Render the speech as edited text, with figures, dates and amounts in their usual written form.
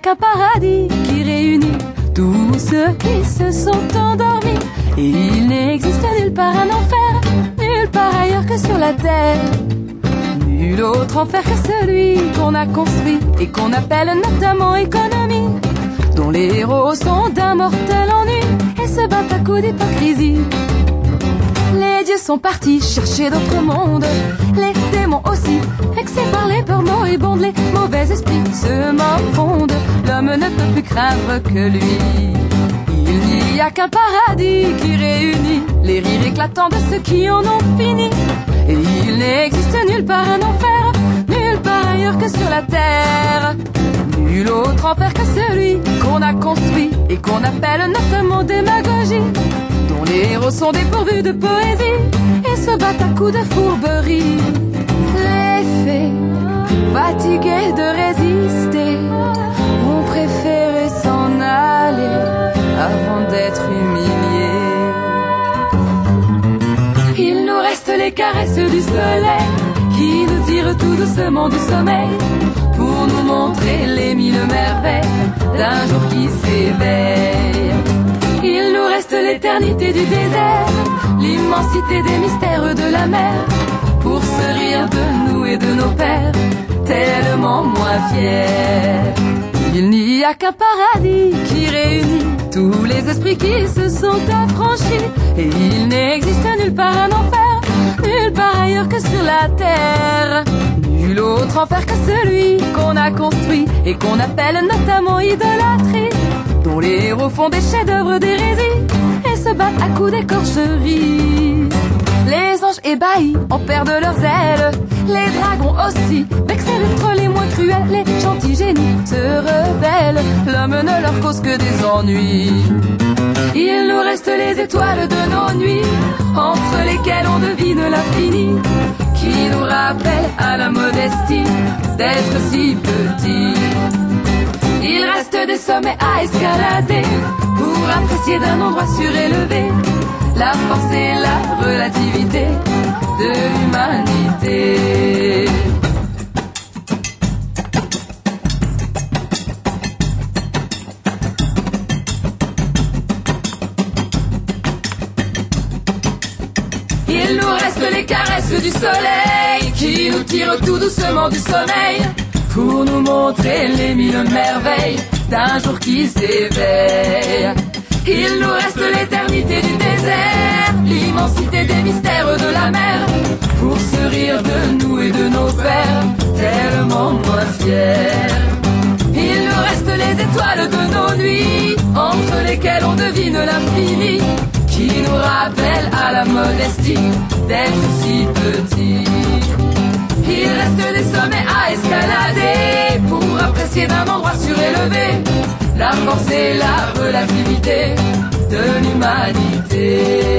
qu'un paradis qui réunit tous ceux qui se sont endormis. Et il n'existe nulle part un enfer, nulle part ailleurs que sur la terre. Nul autre enfer que celui qu'on a construit et qu'on appelle notamment économie, dont les héros sont d'un mortel ennui et se battent à coups d'hypocrisie. Les dieux sont partis chercher d'autres mondes, les démons aussi, vexés par les peurs moribondes, les mauvais esprits se morfondent. L'homme ne peut plus craindre que lui. Il n'y a qu'un paradis qui réunit les rires éclatants de ceux qui en ont fini. Et il n'existe nulle part un enfer, nulle part ailleurs que sur la terre. Nul autre enfer que celui qu'on a construit et qu'on appelle notamment démagogie, dont les héros sont dépourvus de poésie et se battent à coups de fourberie. Les fées, fatiguées de résister, ont préféré s'en aller avant d'être humiliés. Il nous reste les caresses du soleil qui nous tirent tout doucement du sommeil pour nous montrer les mille merveilles d'un jour qui s'éveille. Il nous reste l'éternité du désert, l'immensité des mystères de la mer, pour se rire de nous et de nos pères, tellement moins fiers. Il n'y a qu'un paradis qui réunit tous les esprits qui se sont affranchis. Et il n'existe nulle part un enfer, nulle part ailleurs que sur la terre. Nul autre enfer que celui qu'on a construit et qu'on appelle notamment idolâtrie, dont les héros font des chefs-d'œuvre d'hérésie et se battent à coups d'écorcherie. Les anges ébahis en perdent leurs ailes, les dragons aussi, vexés d'être les moins cruels, les gentils génies se rebellent, l'homme ne leur cause que des ennuis. Il nous reste les étoiles de nos nuits, entre lesquelles on devine l'infini, qui nous rappelle à la modestie d'être si petits. Il reste des sommets à escalader pour apprécier d'un endroit surélevé la force et la relativité de l'humanité. Il nous reste les caresses du soleil qui nous tirent tout doucement du sommeil pour nous montrer les mille merveilles d'un jour qui s'éveille. Il nous reste l'éternité du désert, l'immensité des mystères de la mer, pour se rire de nous et de nos pères, tellement moins fiers. Il nous reste les étoiles de nos nuits, entre lesquelles on devine l'infini, qui nous rappelle à la modestie d'être si petits. Il reste des sommets à escalader pour apprécier d'un endroit surélevé la force et la relativité de l'humanité.